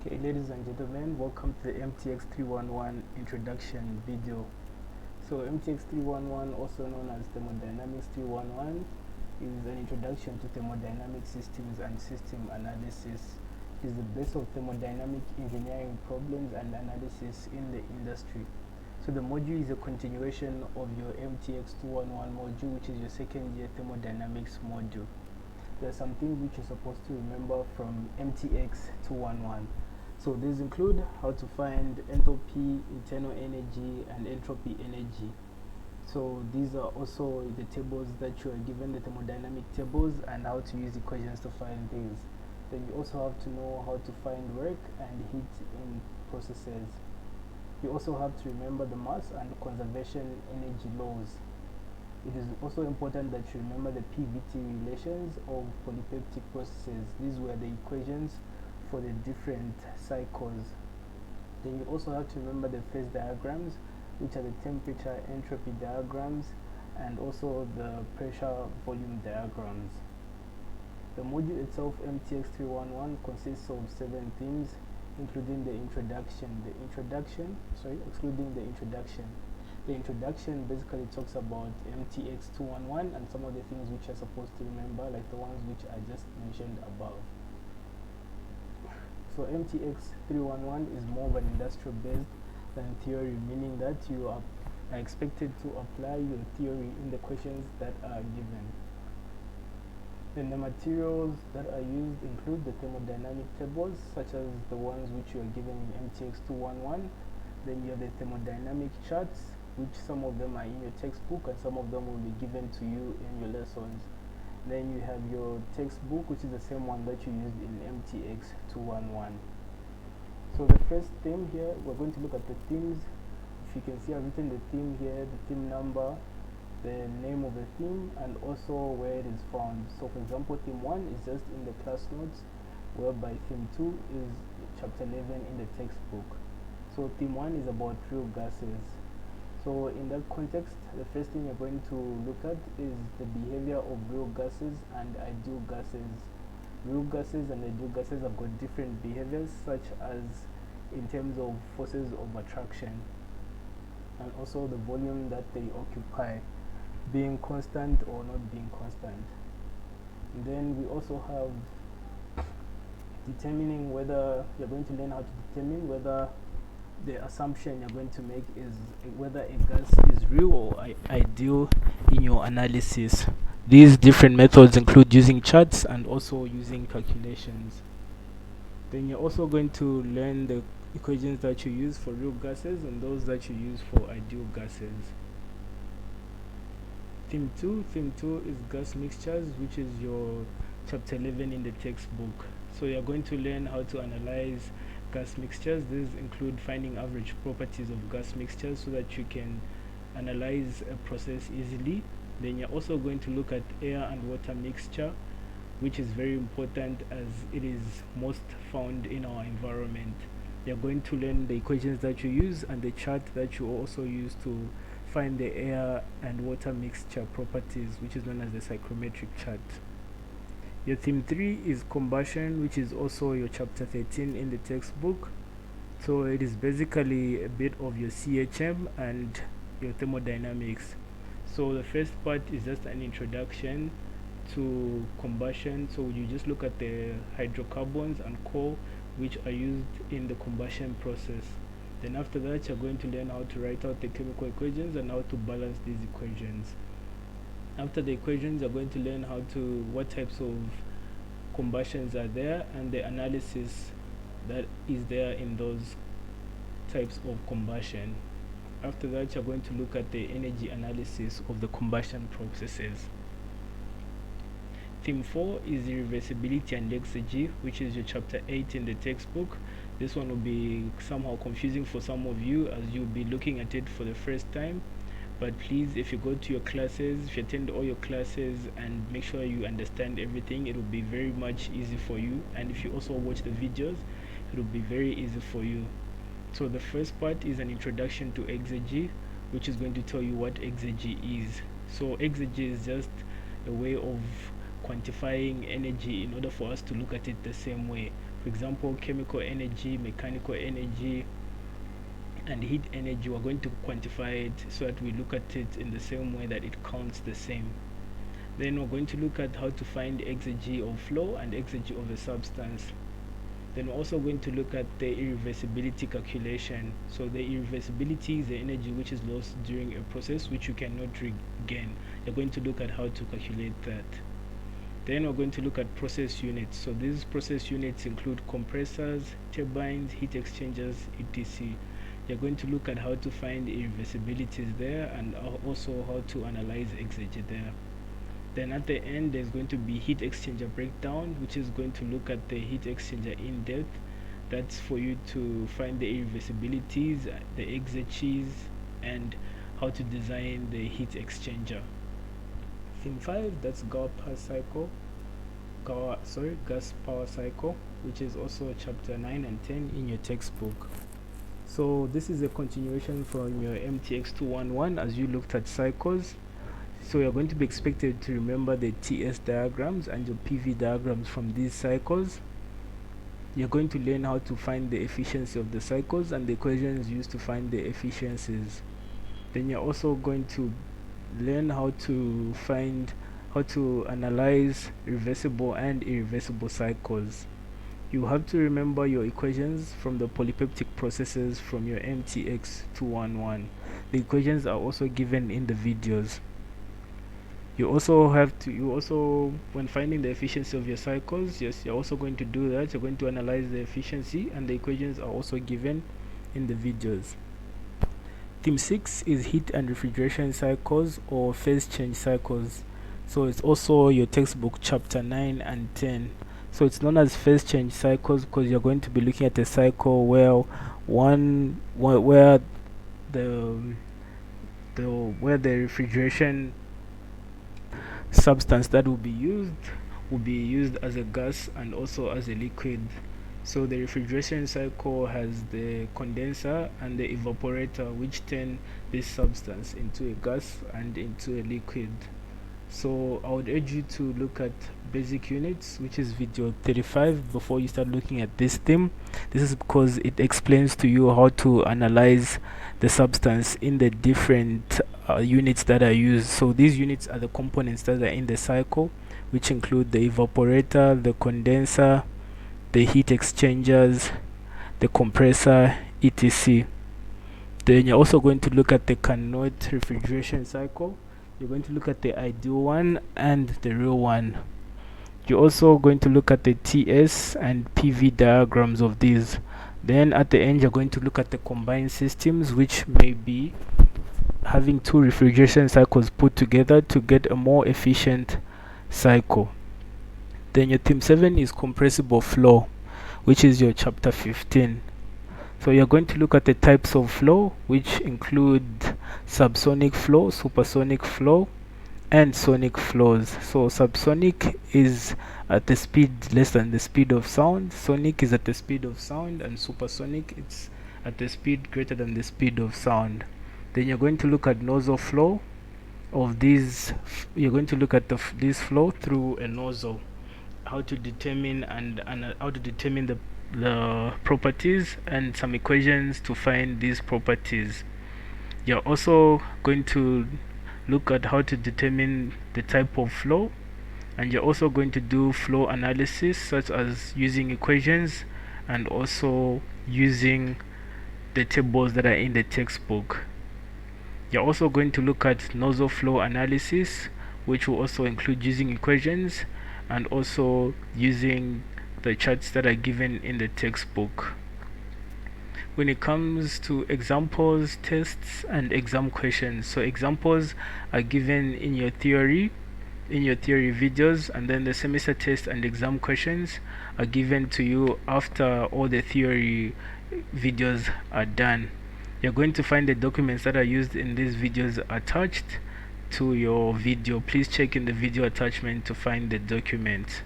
Okay, ladies and gentlemen, welcome to the MTX 311 introduction video. So MTX 311, also known as Thermodynamics 311, is an introduction to thermodynamic systems and system analysis. It is the base of thermodynamic engineering problems and analysis in the industry. So the module is a continuation of your MTX 211 module, which is your second year thermodynamics module. There are some things which you're supposed to remember from MTX 211. So these include how to find enthalpy, internal energy, and entropy energy. So these are also the tables that you are given, the thermodynamic tables, and how to use equations to find these. Then you also have to know how to find work and heat in processes. You also have to remember the mass and conservation energy laws. It is also important that you remember the PVT relations of polypeptic processes. These were the equations for the different cycles. Then you also have to remember the phase diagrams, which are the temperature entropy diagrams, and also the pressure volume diagrams. The module itself, MTX 311, consists of 7 themes, including the excluding the introduction. The introduction basically talks about MTX 211 and some of the things which you're supposed to remember, like the ones which I just mentioned above. So MTX 311 is more of an industrial based than theory, meaning that you are expected to apply your theory in the questions that are given. Then the materials that are used include the thermodynamic tables, such as the ones which you are given in MTX 211. Then you have the thermodynamic charts, which some of them are in your textbook and some of them will be given to you in your lessons. Then you have your textbook, which is the same one that you used in MTX 211. So the first theme here, we're going to look at the themes. If you can see, I've written the theme here, the theme number, the name of the theme, and also where it is found. So for example, theme 1 is just in the class notes, whereby theme 2 is chapter 11 in the textbook. So theme 1 is about real gases. So in that context, the first thing you're going to look at is the behavior of real gases and ideal gases. Real gases and ideal gases have got different behaviors, such as in terms of forces of attraction and also the volume that they occupy, being constant or not being constant. And then we also have determining whether you're going to learn how to determine whether the assumption you're going to make is whether a gas is real or ideal in your analysis. These different methods include using charts and also using calculations. Then you're also going to learn the equations that you use for real gases and those that you use for ideal gases. Theme 2 is gas mixtures, which is your chapter 11 in the textbook. So you're going to learn how to analyze gas mixtures. These include finding average properties of gas mixtures so that you can analyze a process easily. Then you're also going to look at air and water mixture, which is very important as it is most found in our environment. You're going to learn the equations that you use and the chart that you also use to find the air and water mixture properties, which is known as the psychrometric chart. Your theme 3 is combustion, which is also your chapter 13 in the textbook. So it is basically a bit of your CHM and your thermodynamics. So the first part is just an introduction to combustion. So you just look at the hydrocarbons and coal which are used in the combustion process. Then after that, you're going to learn how to write out the chemical equations and how to balance these equations. After the equations, you're going to learn what types of combustions are there and the analysis that is there in those types of combustion. After that, you're going to look at the energy analysis of the combustion processes. Theme 4 is reversibility and exergy, which is your chapter 8 in the textbook. This one will be somehow confusing for some of you as you'll be looking at it for the first time. But please, if you go to your classes, if you attend all your classes and make sure you understand everything, it will be very much easy for you. And if you also watch the videos, it will be very easy for you. So the first part is an introduction to exergy, which is going to tell you what exergy is. So exergy is just a way of quantifying energy in order for us to look at it the same way. For example, chemical energy, mechanical energy, and heat energy. We're going to quantify it so that we look at it in the same way that it counts the same. Then we're going to look at how to find exergy of flow and exergy of a substance. Then we're also going to look at the irreversibility calculation. So the irreversibility is the energy which is lost during a process which you cannot regain. You're going to look at how to calculate that. Then we're going to look at process units. So these process units include compressors, turbines, heat exchangers, etc. You're going to look at how to find irreversibilities there, and also how to analyze exergy there. Then at the end, there's going to be heat exchanger breakdown, which is going to look at the heat exchanger in depth. That's for you to find the irreversibilities, the exergies, and how to design the heat exchanger. Theme 5, that's gas power cycle, which is also chapter 9 and 10 in your textbook. So this is a continuation from your MTX 211 as you looked at cycles. So you're going to be expected to remember the TS diagrams and your PV diagrams from these cycles. You're going to learn how to find the efficiency of the cycles and the equations used to find the efficiencies. Then you're also going to learn how to analyze reversible and irreversible cycles. You have to remember your equations from the polypeptic processes from your MTX 211. The equations are also given in the videos. You also when finding the efficiency of your cycles, yes, you're also going to do that. You're going to analyze the efficiency, and the equations are also given in the videos. Theme 6 is heat and refrigeration cycles or phase change cycles. So it's also your textbook chapter 9 and 10. So it's known as phase change cycles because you're going to be looking at a cycle where the refrigeration substance that will be used as a gas and also as a liquid. So the refrigeration cycle has the condenser and the evaporator, which turn this substance into a gas and into a liquid. So I would urge you to look at basic units, which is video 35, before you start looking at this theme. This is because it explains to you how to analyze the substance in the different units that are used. So these units are the components that are in the cycle, which include the evaporator, the condenser, the heat exchangers, the compressor, etc. Then you're also going to look at the Carnot refrigeration cycle. You're going to look at the ideal one and the real one. You're also going to look at the TS and PV diagrams of these. Then at the end, you're going to look at the combined systems, which may be having two refrigeration cycles put together to get a more efficient cycle. Then your theme 7 is compressible flow, which is your chapter 15. So you're going to look at the types of flow, which include subsonic flow, supersonic flow, and sonic flows. So subsonic is at the speed less than the speed of sound, sonic is at the speed of sound, and supersonic it's at the speed greater than the speed of sound. Then you're going to look at nozzle flow of these. You're going to look at this flow through a nozzle, how to determine the properties and some equations to find these properties. You're also going to look at how to determine the type of flow, and you're also going to do flow analysis, such as using equations and also using the tables that are in the textbook. You're also going to look at nozzle flow analysis, which will also include using equations and also using the charts that are given in the textbook. When it comes to examples, tests, and exam questions, so examples are given in your theory videos, and then the semester test and exam questions are given to you after all the theory videos are done. You're going to find the documents that are used in these videos attached to your video. Please check in the video attachment to find the document.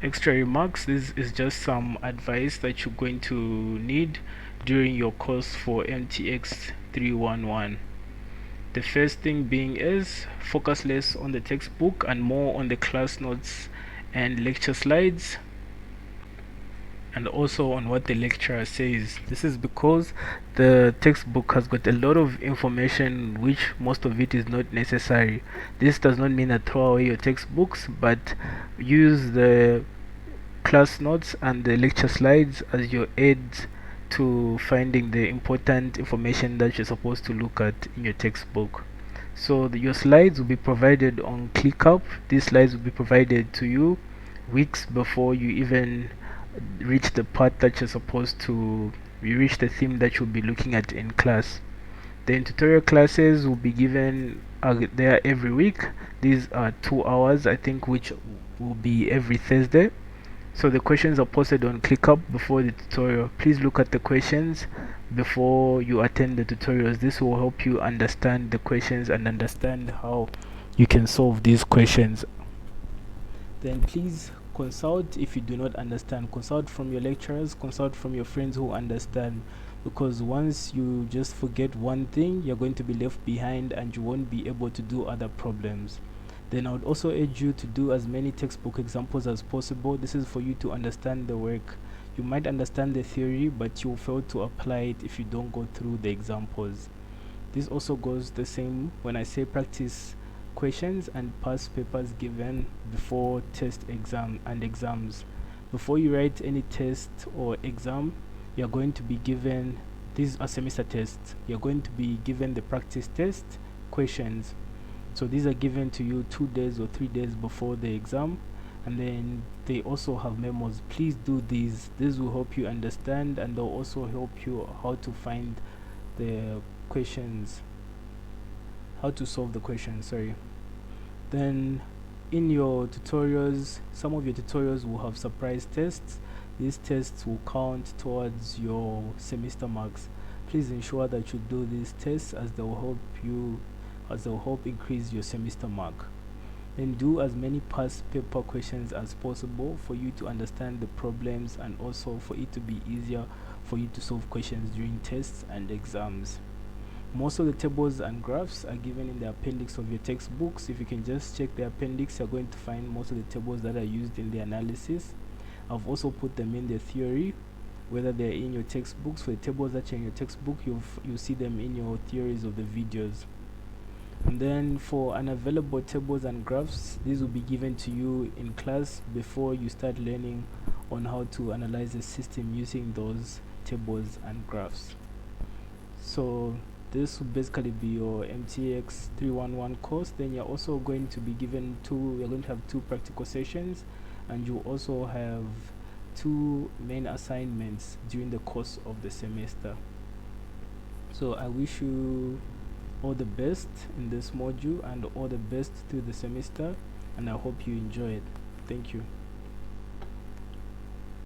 Extra remarks: this is just some advice that you're going to need during your course for MTX 311. The first thing being is focus less on the textbook and more on the class notes and lecture slides. and also on what the lecturer says. This is because the textbook has got a lot of information which most of it is not necessary. This does not mean that throw away your textbooks, but use the class notes and the lecture slides as your aids to finding the important information that you're supposed to look at in your textbook. So your slides will be provided on ClickUp. These slides will be provided to you weeks before you even reach the part that you're supposed to you reach the theme that you'll be looking at in class. Then tutorial classes will be given there every week. These are 2 hours, I think, which will be every Thursday. So the questions are posted on ClickUp before the tutorial. Please look at the questions before you attend the tutorials. This will help you understand the questions and understand how you can solve these questions. Then please consult if you do not understand. Consult from your lecturers, consult from your friends who understand. Because once you just forget one thing, you're going to be left behind and you won't be able to do other problems. Then I would also urge you to do as many textbook examples as possible. This is for you to understand the work. You might understand the theory, but you'll fail to apply it if you don't go through the examples. This also goes the same when I say practice questions and past papers given before exams. Before you write any test or exam, you're going to be given, these are semester tests, you're going to be given the practice test questions. So these are given to you 2 days or 3 days before the exam, and then they also have memos. Please do these. This will help you understand, and they'll also help you how to find the questions, how to solve the questions, sorry. Then in your tutorials, some of your tutorials will have surprise tests. These tests will count towards your semester marks. Please ensure that you do these tests as they will help increase your semester mark. Then do as many past paper questions as possible for you to understand the problems and also for it to be easier for you to solve questions during tests and exams. Most of the tables and graphs are given in the appendix of your textbooks. If you can just check the appendix, you're going to find most of the tables that are used in the analysis. I've also put them in the theory, whether they're in your textbooks. For the tables that are in your textbook, you'll see them in your theories of the videos. And then for unavailable tables and graphs, these will be given to you in class before you start learning on how to analyze the system using those tables and graphs. So this will basically be your MTX 311 course. Then you're also going to be given you're going to have 2 practical sessions, and you also have 2 main assignments during the course of the semester. So I wish you all the best in this module and all the best through the semester, and I hope you enjoy it. Thank you.